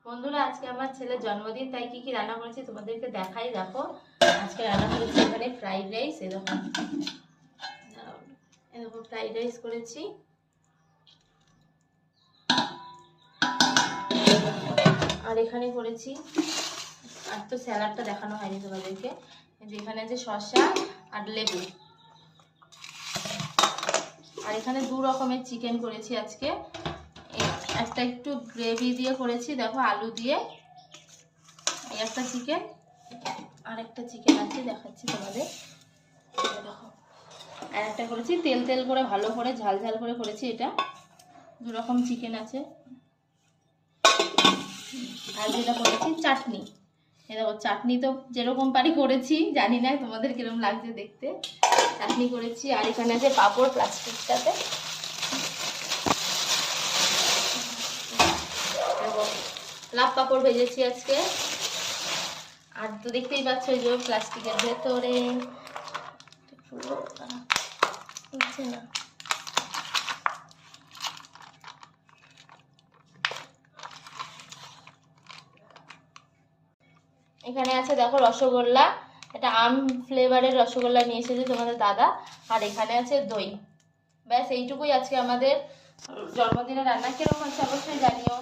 বন্ধুরা, আজকে আমার ছেলের জন্মদিন, তাই কি কি রান্না করেছি তোমাদেরকে দেখাই। দেখো, আজকে রান্না করেছি এখানে ফ্রাইড রাইস। এরকম ফ্রাইড রাইস করেছি। আর এখানে করেছি, আর তো স্যালাডটা দেখানো হয়নি তোমাদেরকে, যেখানে যে শসা আর লেবু। আর এখানে দু রকমের চিকেন করেছি আজকে। একটা একটু গ্রেভি দিয়ে করেছি, দেখো আলু দিয়ে। এই একটা চিকেন, আর একটা চিকেন আছে দেখাচ্ছি তোমাদের। দেখো, আর একটা করেছি তেল তেল করে, ভালো করে ঝাল ঝাল করে করেছি। এটা দু রকম চিকেন আছে। আর যেটা করেছি চাটনি, এই দেখো চাটনি তো যেরকম পারি করেছি, জানি না তোমাদের কিরকম লাগছে দেখতে। চাটনি করেছি। আর এখানে আছে পাঁপড় প্লাস্টিকটাতে, লাভ পাঁপড় ভেজেছি আজকে। আর তো দেখতেই পাচ্ছ ওই যে প্লাস্টিকের ভেতরে না। এখানে আছে দেখো রসগোল্লা, এটা আম ফ্লেভারের রসগোল্লা নিয়ে এসেছে তোমাদের দাদা। আর এখানে আছে দই। ব্যাস এইটুকুই আজকে আমাদের জন্মদিনের রান্না। কিরকম আছে অবশ্যই জানিও।